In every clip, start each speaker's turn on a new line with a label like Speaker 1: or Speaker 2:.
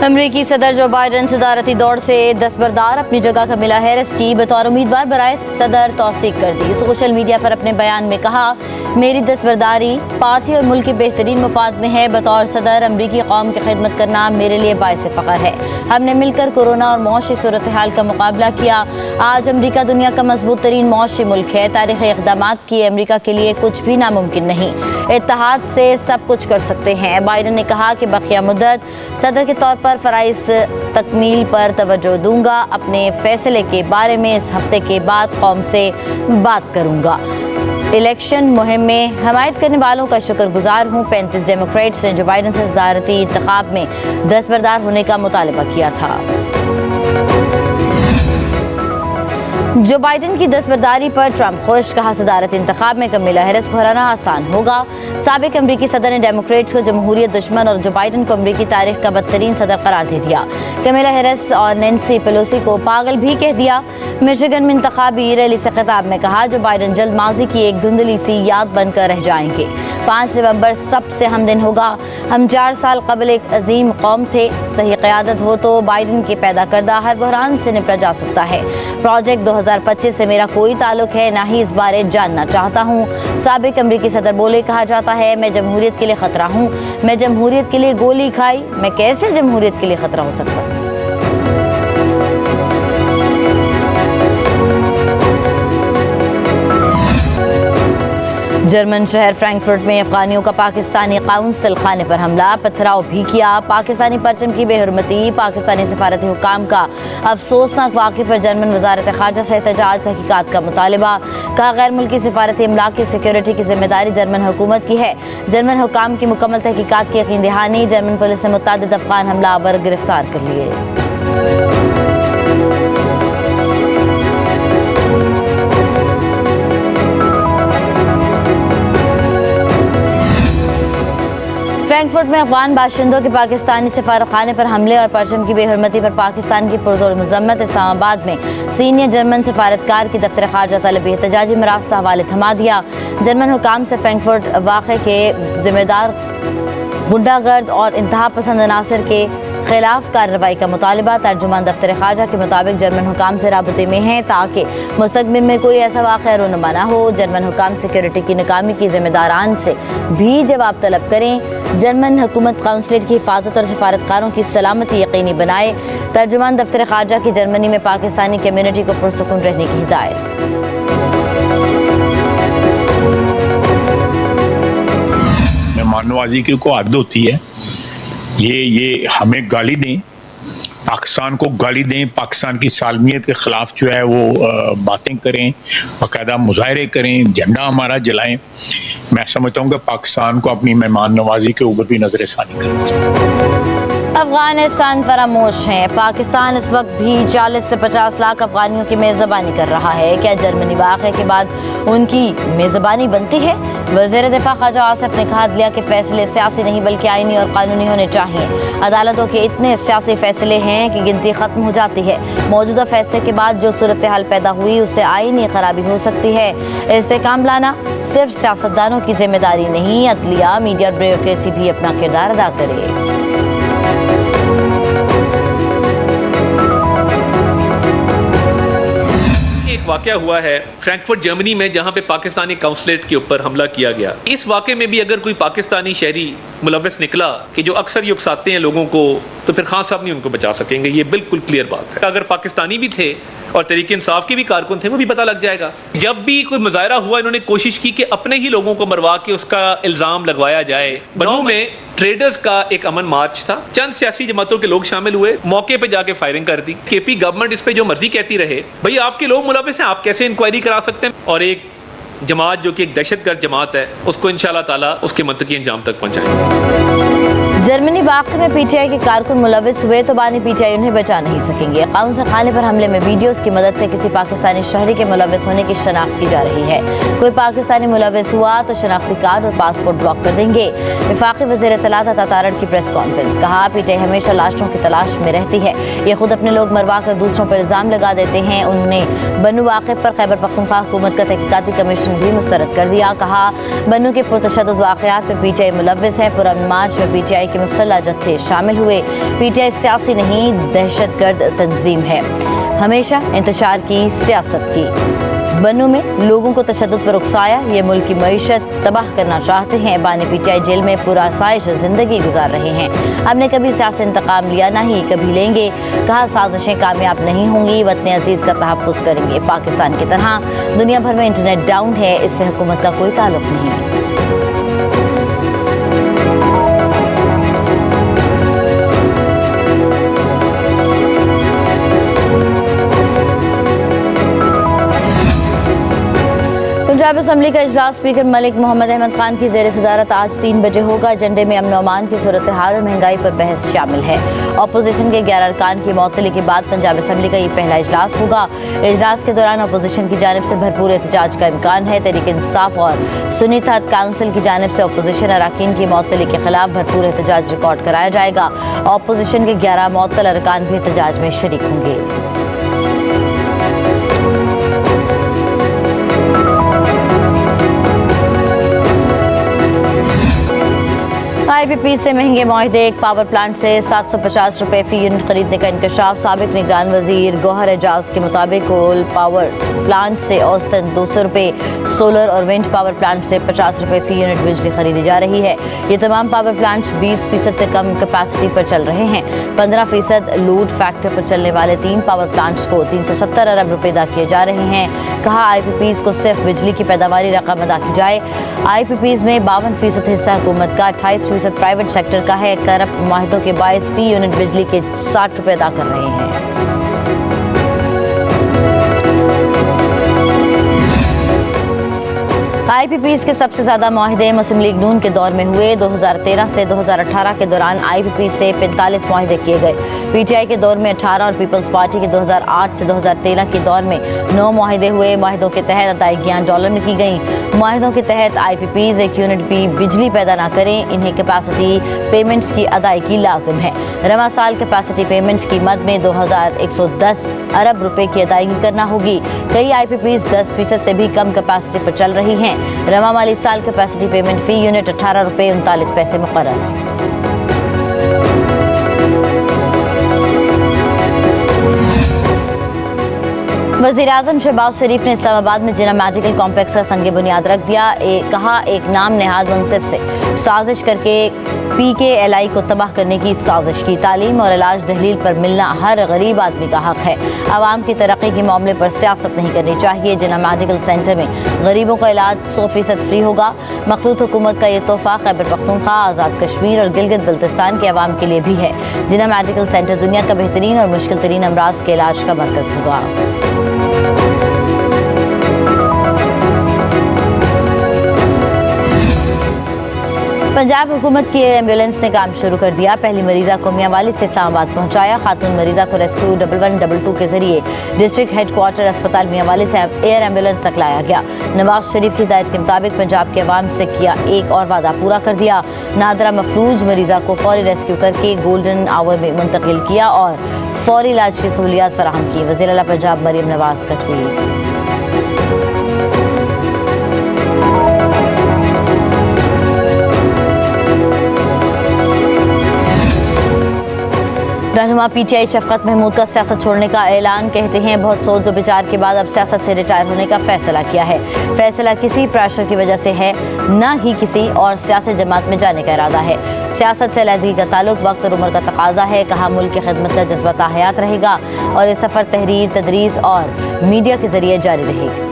Speaker 1: अमरीकी सदर जो बाइडन सदारती दौड़ से दस्तबरदार, अपनी जगह कमिला हैरिस की बतौर उम्मीदवार बराए सदर तौसीक कर दी। सोशल मीडिया पर अपने बयान में कहा, मेरी दस्तबरदारी पार्टी और मुल्क के बेहतरीन मफाद में है। बतौर सदर अमरीकी कौम की खिदमत करना मेरे लिए बाइस फ़ख्र है। हमने मिलकर कोरोना और मौशी सूरत हाल का मुकाबला किया। आज अमरीका दुनिया का मजबूत तरीन मौशी मुल्क है। तारीख़ी इक़दामात किए अमरीका के लिए कुछ भी नामुमकिन नहीं। इत्तेहाद से सब कुछ कर सकते हैं। बाइडन ने कहा कि बक़िया मुद्दत सदर के तौर पर फ़राइज़ तकमील पर तवज्जो दूंगा। अपने फैसले के बारे में इस हफ्ते के बाद कौम से बात करूंगा। इलेक्शन मुहिम में हमायत करने वालों का शुक्रगुजार हूँ। 35 डेमोक्रेट्स ने जो बाइडन से सदारती इंतखाब में दस्तबरदार होने का मुतालबा किया था। जो बाइडन की दस्तबरदारी पर ट्रंप खुश, कहा सदारत इंतखाब में कमिला हैरिस को हराना आसान होगा। साबिक अमरीकी सदर ने डेमोक्रेट्स को जमहूरियत दुश्मन और जो बाइडन को अमरीकी तारीख का बदतरीन सदर करार दे दिया। कमिला हैरिस और नैन्सी पेलोसी को पागल भी कह दिया। मिशिगन में इंतखाबी रैली से खिताब में कहा, जो बाइडन जल्द माजी की एक धुंधली सी याद बनकर रह जाएंगे। 5 नवंबर सबसे हम दिन होगा। हम 4 साल कबल एक अजीम कौम थे। सही क़यादत हो तो बाइडन के पैदा करदा हर बहरान से निपटा जा सकता है। प्रोजेक्ट 2025 से मेरा कोई ताल्लुक है, ना ही इस बारे जानना चाहता हूँ। साबिक अमरीकी सदर बोले, कहा जाता है मैं जमहूरियत के लिए खतरा हूँ। मैं जमहूरियत के लिए गोली खाई, मैं कैसे जमहूरियत के लिए खतरा हो सकता हूँ? जर्मन शहर फ्रैंकफर्ट में अफगानियों का पाकिस्तानी काउंसिल खाने पर हमला, पथराव भी किया। पाकिस्तानी परचम की बेहुरमती, पाकिस्तानी सफारती हुकाम का अफसोसनाक वाक़े पर जर्मन वज़ारत ख़ारजा से एहतजाज, तहक़ीक़ात का मुतालबा। कहा, गैर मुल्की सफारती अमलाक की सिक्योरिटी की जिम्मेदारी जर्मन हुकूमत की है। जर्मन हुकाम की मुकम्मल तहक़ीक़ात की यकीन दहानी। जर्मन पुलिस ने मुतअद्दिद अफगान हमलावर गिरफ्तार कर लिए। फ्रैंकफर्ट में अफगान बाशिंदों के पाकिस्तानी सफारतखाने पर हमले और परचम की बेहुरमती पर पाकिस्तान की पुरजोर मज़म्मत। इस्लामाबाद में सीनियर जर्मन सफारतकार की दफ्तर ख़ारजा तलबी एहतजाजी मरासत हवाले थमा दिया। जर्मन हुकाम से फ्रैंकफर्ट वाक़े के जिम्मेदार गुंडागर्द और इंतहा पसंद अनासर के खिलाफ कार्रवाई का मुतालबा। तर्जुमान दफ्तर ख़ारजा के मुताबिक जर्मन हुकाम से राबते में हैं ताकि मुस्तक़बिल में कोई ऐसा वाक़या रूनुमा ना हो। जर्मन हुकाम सिक्योरिटी की नाकामी की जिम्मेदारान से भी जवाब तलब करें। जर्मन हुकूमत काउंसलेट की हिफाजत और सफारतकारों की सलामती यकीनी बनाए। तर्जुमान दफ्तर ख़ारजा की जर्मनी में पाकिस्तानी कम्यूनिटी को पुरसुकून रहने की हिदायत।
Speaker 2: मेहमान नवाजी की को आदत होती है, ये हमें गाली दें, पाकिस्तान को गाली दें, पाकिस्तान की सालमियत के ख़िलाफ़ जो है वो बातें करें, बाकायदा मुजाहरे करें, झंडा हमारा जलाएं। मैं समझता हूँ कि पाकिस्तान को अपनी मेहमान नवाजी के ऊपर भी नज़र-ए-सानी करनी चाहिए।
Speaker 1: अफगानिस्तान फरामोश है। पाकिस्तान इस वक्त भी 40 से 50 लाख अफगानियों की मेज़बानी कर रहा है। क्या जर्मनी वाक़े के बाद उनकी मेज़बानी बनती है? वज़ीर दिफ़ा ख़ाजा आसिफ ने कहा दिया कि फ़ैसले सियासी नहीं बल्कि आइनी और कानूनी होने चाहिए। अदालतों के इतने सियासी फ़ैसले हैं कि गिनती ख़त्म हो जाती है। मौजूदा फ़ैसले के बाद जो सूरत हाल पैदा हुई उससे आइनी खराबी हो सकती है। इस्तेहकाम लाना सिर्फ सियासतदानों की जिम्मेदारी नहीं, अदलिया, मीडिया और ब्यूरोक्रेसी भी अपना किरदार अदा करे।
Speaker 3: वाक़या हुआ है फ्रैंकफर्ट जर्मनी में, जहां पे पाकिस्तानी काउंसलेट के ऊपर हमला किया गया। इस वाक़े में भी अगर कोई पाकिस्तानी शहरी मुलव्वस निकला कि जो अक्सर ये उकसाते हैं लोगों को, तो फिर खान साहब नहीं उनको बचा सकेंगे। ये बिल्कुल क्लियर बात है। अगर पाकिस्तानी भी थे और तहरीक इंसाफ के भी कारकुन थे, वो भी पता लग जाएगा। जब भी कोई मुजाहरा हुआ, इन्होंने कोशिश की कि अपने ही लोगों को मरवा के उसका इल्ज़ाम लगवाया जाए। बनू में ट्रेडर्स का एक अमन मार्च था, चंद सियासी जमातों के लोग शामिल हुए, मौके पे जाके फायरिंग कर दी। केपी गवर्नमेंट इस पे जो मर्जी कहती रहे, भाई आपके लोग मुलव्वस हैं, आप कैसे इंक्वायरी करा सकते हैं? और एक जमात जो कि एक दहशतगर्द जमात है, उसको इंशाल्लाह ताला उसके मंतकी अंजाम तक पहुंचाएंगे।
Speaker 1: जर्मनी वाक़े में पीटीआई के कारकुन मुलव्वस हुए तो बानी पीटीआई उन्हें बचा नहीं सकेंगे। काउंसिल खाने पर हमले में वीडियोस की मदद से किसी पाकिस्तानी शहरी के मुलव्वस होने की शनाख्त की जा रही है। कोई पाकिस्तानी मुलव्वस हुआ तो शनाख्ती कार्ड और पासपोर्ट ब्लॉक कर देंगे। वफाकी वज़ीर इत्तलात अता तारड़ की प्रेस कॉन्फ्रेंस, कहा पीटीआई हमेशा लाशों की तलाश में रहती है। ये खुद अपने लोग मरवा कर दूसरों पर इल्ज़ाम लगा देते हैं। उन्होंने बनू वाक़े पर खैबर पख्तूनख्वा हुकूमत का तहक़ीक़ाती कमीशन भी मुस्तरद कर दिया। कहा बनू के पुरतशद्दुद वाक़यात में पीटीआई मुलव्वस है। पुरअमन मार्च में पीटीआई के के मुसल्लह जत्थे शामिल हुए। पीटीआई सियासी नहीं, दहशतगर्द तंजीम है, हमेशा इंतशार की सियासत की। बन्नू में लोगों को तशद्दुद पर उकसाया, ये मुल्क की मईशत तबाह करना चाहते हैं। बानी पीटीआई जेल में पूरा आसाइश जिंदगी गुजार रहे हैं। हमने कभी सियासी इंतकाम लिया, ना ही कभी लेंगे। कहा साजिशें कामयाब नहीं होंगी, वतन अजीज का तहफ़्फ़ुज़ करेंगे। पाकिस्तान की तरह दुनिया भर में इंटरनेट डाउन है, इससे हुकूमत का कोई ताल्लुक नहीं। पंजाब असम्बली का इजलास स्पीकर मलिक मोहम्मद अहमद खान की ज़ेर सदारत आज 3 बजे होगा। एजेंडे में अमन अमान की सूरत हाल और महंगाई पर बहस शामिल है। अपोजिशन के 11 अरकान की मअतली के बाद पंजाब असम्बली का ये पहला इजलास होगा। इजलास के दौरान अपोजिशन की जानिब से भरपूर एहतजाज का इम्कान है। तहरीक इंसाफ और सुन्नी इत्तेहाद काउंसिल की जानिब से अपोजिशन अरकान की मअतली के खिलाफ भरपूर एहतजाज रिकॉर्ड कराया जाएगा। अपोजिशन के 11 मअतल अरकान भी एहतजाज में शरीक होंगे। IPP से महंगे मुआहदे, एक पावर प्लांट से 750 रुपये फी यूनिट खरीदने का इंकशाफ। साबिक निगरान वजीर गौहर एजाज के मुताबिक कोल पावर प्लांट से औसतन 200 रुपये, सोलर और विंड पावर प्लांट से 50 रुपये फी यूनिट बिजली खरीदी जा रही है। ये तमाम पावर प्लांट्स 20% से कम कैपेसिटी पर चल रहे हैं। 15% लोड फैक्टर पर चलने वाले 3 पावर प्लांट्स को 370 अरब रुपये अदा किए जा रहे हैं। कहा IPPs को सिर्फ बिजली की पैदावारी रकम अदा की जाए। IPPs में 52% हिस्सा हुकूमत का, 28% प्राइवेट सेक्टर का है। करप्ट मुआहदों के बायस फी यूनिट बिजली के 60 रुपये अदा कर रहे हैं। IPPs के सबसे ज्यादा मुआहदे मुस्लिम लीग नून के दौर में हुए। 2013 से 2018 के दौरान IPP से 45 मुआहदे किए गए। PTI के दौर में 18 और पीपल्स पार्टी के 2008 से 2013 के दौर में 9 मुआहदे हुए। मुआहदों के तहत अदायगियां डॉलर में की गई। मुआहदों के तहत IPPs एक यूनिट भी बिजली पैदा ना करें, इन्हें कैपेसिटी पेमेंट्स की अदायगी लाजिम है। रवा साल कैपेसिटी पेमेंट्स की मद में 2110 अरब रुपए की अदायगी करना होगी। कई IPPs 10% से भी कम कैपेसिटी पर चल रही हैं। रवा माली साल कैपेसिटी पेमेंट फी यूनिट 18 रुपये 39 पैसे मुकर्रर। वज़ीर-ए-आज़म शहबाज शरीफ ने इस्लामाबाद में जिना मेडिकल कॉम्प्लेक्स का संग बुनियाद रख दिया। कहा एक नाम नेहाद मुनसिफ से साजिश करके PKLI को तबाह करने की साजिश की। तालीम और इलाज दहलील पर मिलना हर गरीब आदमी का हक है। आवाम की तरक्की के मामले पर सियासत नहीं करनी चाहिए। जिना मेडिकल सेंटर में गरीबों का इलाज 100% फ्री होगा। मखलूत हुकूमत का ये तोहफा खैबर पख्तूनख्वा, आज़ाद कश्मीर और गिलगित बल्तिस्तान के अवाम के लिए भी है। जिना मेडिकल सेंटर दुनिया का बेहतरीन और मुश्किल तरीन अमराज के इलाज का मरकज़ होगा। पंजाब हुकूमत की एयर एम्बुलेंस ने काम शुरू कर दिया। पहली मरीजा को मियांवाली से इस्लामाबाद पहुंचाया। खातून मरीजा को रेस्क्यू 1122 के जरिए डिस्ट्रिक्ट हेडक्वार्टर अस्पताल मियांवाली से एयर एम्बुलेंस तक लाया गया। नवाज शरीफ की हिदायत के मुताबिक पंजाब के अवाम से किया एक और वादा पूरा कर दिया। नादरा मफरूज मरीजा को फौरी रेस्क्यू करके गोल्डन आवर में मुंतकिल किया और फौरी इलाज की सहूलियात फराहम की। वज़ीर आला पंजाब मरीम नवाज का ट्वीट। रहनुमा PTI शफकत महमूद का सियासत छोड़ने का ऐलान। कहते हैं बहुत सोच व विचार के बाद अब सियासत से रिटायर होने का फैसला किया है। फैसला किसी प्रेशर की वजह से है, न ही किसी और सियासी जमात में जाने का इरादा है। सियासत से अलहदगी का ताल्लुक वक्त और उम्र का तकाजा है। कहा मुल्क की खिदमत का जज्बा ताहयात रहेगा और ये सफ़र तहरीर, तदरीस और मीडिया के जरिए जारी रहेगा।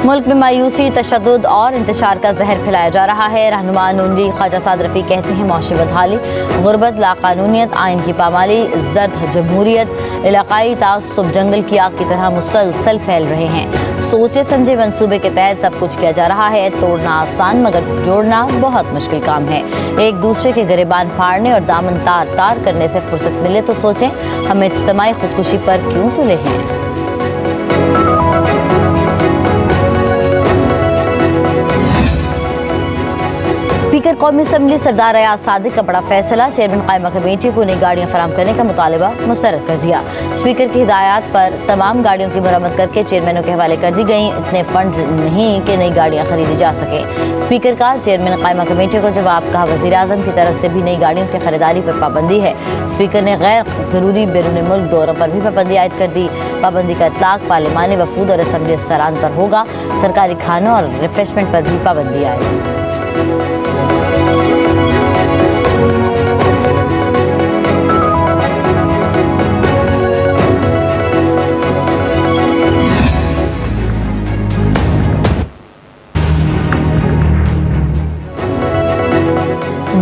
Speaker 1: मुल्क में मायूसी, तशद्दुद और इंतशार का जहर फैलाया जा रहा है। रहनुमा नून लीग ख्वाजा साद रफ़ी कहते हैं मौशी बदहाली, गुर्बत, लाकानूनियत, आइन की पामाली, जर्द जमहूरियत, इलाकाई तासुब जंगल की आग की तरह मुसलसल फैल रहे हैं। सोचे समझे मंसूबे के तहत सब कुछ किया जा रहा है। तोड़ना आसान मगर जोड़ना बहुत मुश्किल काम है। एक दूसरे के गिरेबान फाड़ने और दामन तार तार करने से फुर्सत मिले तो सोचें, हम इज्तिमाई खुदकुशी पर क्यों तुले हैं। स्पीकर कौमी असम्बली सरदार अयाज सादिक का बड़ा फैसला, चेयरमैन कायमा कमेटी को नई गाड़ियां फराहम करने का मुतालबा मुस्तरद कर दिया। स्पीकर की हिदायत पर तमाम गाड़ियों की मरम्मत करके चेयरमैनों के हवाले कर दी गई। इतने फंड नहीं कि नई गाड़ियां खरीदी जा सके। स्पीकर का चेयरमैन कायमा कमेटी को जवाब, कहा वज़ीर आज़म की तरफ से भी नई गाड़ियों की खरीदारी पर पाबंदी है। स्पीकर ने गैर ज़रूरी बैरून मुल्क दौरों पर भी पाबंदी आयद कर दी। पाबंदी का इतलाक पार्लिमानी वफूद और असम्बली अफसरान पर होगा। सरकारी खानों और रिफ्रेशमेंट पर भी पाबंदी आएगी।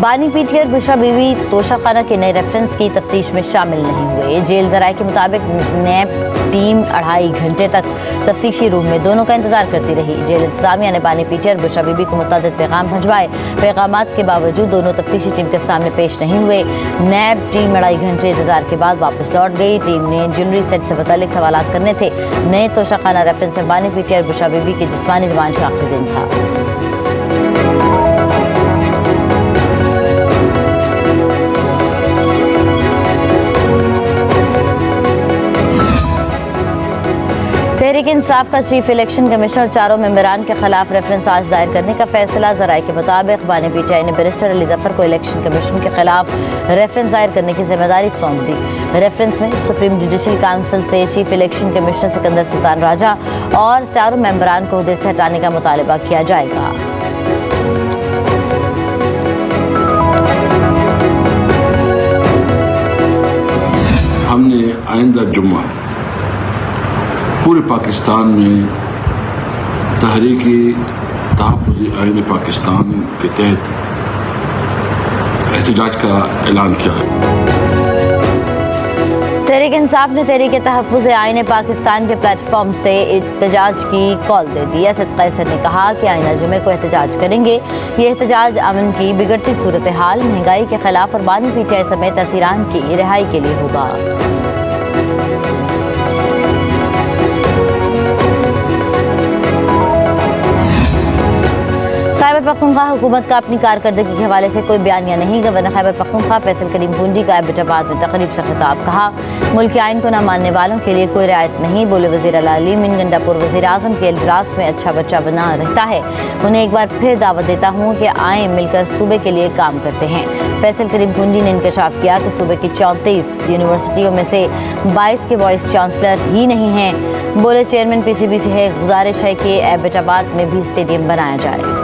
Speaker 1: बानी पीटीआर बुशरा बीवी तोशाखाना के नए रेफरेंस की तफ्तीश में शामिल नहीं हुए। जेल जराये के मुताबिक नैब टीम 2.5 घंटे तक तफ्तीशी रूम में दोनों का इंतजार करती रही। जेल इंतजामिया ने बानी पीटीआर बुशरा बीबी को मुतअद्दिद पैगाम भिजवाए। पैगामात के बावजूद दोनों तफ्तीशी टीम के सामने पेश नहीं हुए। नैब टीम 2.5 घंटे इंतजार के बाद वापस लौट गई। टीम ने ज्वेलरी सेट से मुतालिक सवालात करने थे। नए तोशाखाना रेफरेंस में बानी पीटीआर बुशरा बीबी के जिस्मानी रिमांड का आखिरी दिन था। तहरीक इंसाफ का चीफ इलेक्शन कमिश्नर चारों मेंबरान के खिलाफ रेफरेंस आज दायर करने का फैसला। ज़राए के मुताबिक बानी पीटीआई ने बैरिस्टर अली जफर को इलेक्शन कमीशन के खिलाफ रेफरेंस दायर करने की जिम्मेदारी सौंप दी। रेफरेंस में सुप्रीम जुडिशल काउंसिल से chief election commissioner Sikandar Sultan Raja और चारों मेंबरान को ओहदे से हटाने का मुतालबा किया जाएगा।
Speaker 4: हमने आइंदा जुम्मा पूरे पाकिस्तान में तहरीकी तहफ़्फ़ुज़ आईन पाकिस्तान के तहत एहतजाज का ऐलान किया है।
Speaker 1: तहरीक इंसाफ ने तहरीक तहफ़्फ़ुज़ आईन पाकिस्तान के प्लेटफॉर्म से एहतजाज की कॉल दे दी। असद कैसर ने कहा कि आइंदा जुमे को एहतजाज करेंगे। ये एहतजाज अमन की बिगड़ती सूरत हाल, महंगाई के खिलाफ और बानी पीटीआई समेत असीरान की रिहाई के लिए होगा। खैबर पख्तूनख्वा हुकूमत का अपनी कारकर्दगी के हवाले से कोई बयानिया नहीं। गवर्नर खैबर पख्तूनख्वा फैसल करीम पूंजी का एबटाबाद में तकरीब से खिताब, कहा मुल्क के आइन को न मानने वालों के लिए कोई रियायत नहीं। बोले वज़ीर अली मीन गंडापुर वज़ीर आज़म के इजलास में अच्छा बच्चा बना रहता है। उन्हें एक बार फिर दावत देता हूँ कि आए मिलकर सूबे के लिए काम करते हैं। फैसल करीम पूंजी ने इंकशाफ किया कि सूबे की 34 यूनिवर्सिटियों में से 22 के वाइस चांसलर ही नहीं हैं। बोले चेयरमैन PCB से है गुजारिश है कि एबटाबाद में भी स्टेडियम बनाया जाए।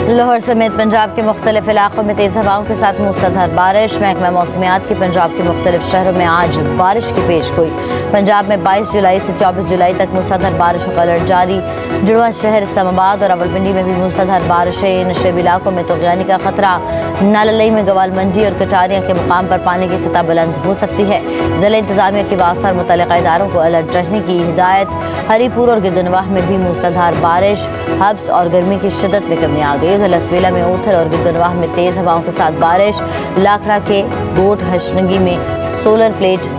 Speaker 1: लाहौर समेत पंजाब के मुख्तलिफ इलाकों में तेज़ हवाओं के साथ मूसलाधार बारिश। महकमा मौसमियात की पंजाब के मुख्तलिफ शहरों में आज बारिश की पेश गोई। पंजाब में 22 जुलाई से 24 जुलाई तक मूसलाधार बारिशों का अलर्ट जारी। जुड़वा शहर, इस्लामाबाद और रावलपिंडी में भी मूसलाधार बारिशें। नशेबी इलाकों में तोग़यानी का खतरा। नाललई में गवाल मंडी और कटारियाँ के मुकाम पर पानी की सतह बुलंद हो सकती है। ज़िला इंतजामिया की वास्ता मुतल्लिक़ा इदारों को अलर्ट रहने की हिदायत। हरीपुर और गिरदनवाह में भी मूसलाधार बारिश। हब्स और गर्मी की शिद्दत में कमी आ गई। लसबेला में ओथल और गिरदनवाह में तेज़ हवाओं के साथ बारिश। लाखड़ा के गोट हशनगी में सोलर प्लेट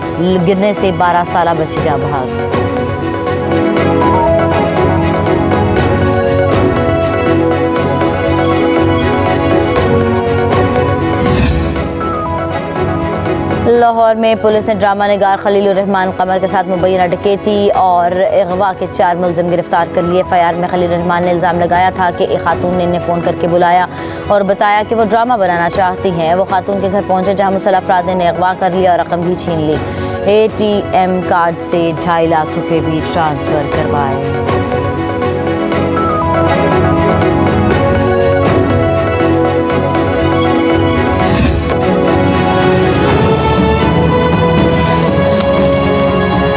Speaker 1: गिरने से 12 साला बच्ची जाँ बहक। लाहौर में पुलिस ने ड्रामा निगार खलीलुर रहमान कमर के साथ मुबैना डकैती और अगवा के 4 मुलजिम गिरफ्तार कर लिए। FIR में खलीलुर रहमान ने इल्ज़ाम लगाया था कि एक खातून ने इन्हें फ़ोन करके बुलाया और बताया कि वो ड्रामा बनाना चाहती हैं। वो खातून के घर पहुंचे जहां मुसल्लह अफराद ने अगवा कर लिया और रकम भी छीन ली। ATM कार्ड से 2.5 लाख रुपए भी ट्रांसफ़र करवाए।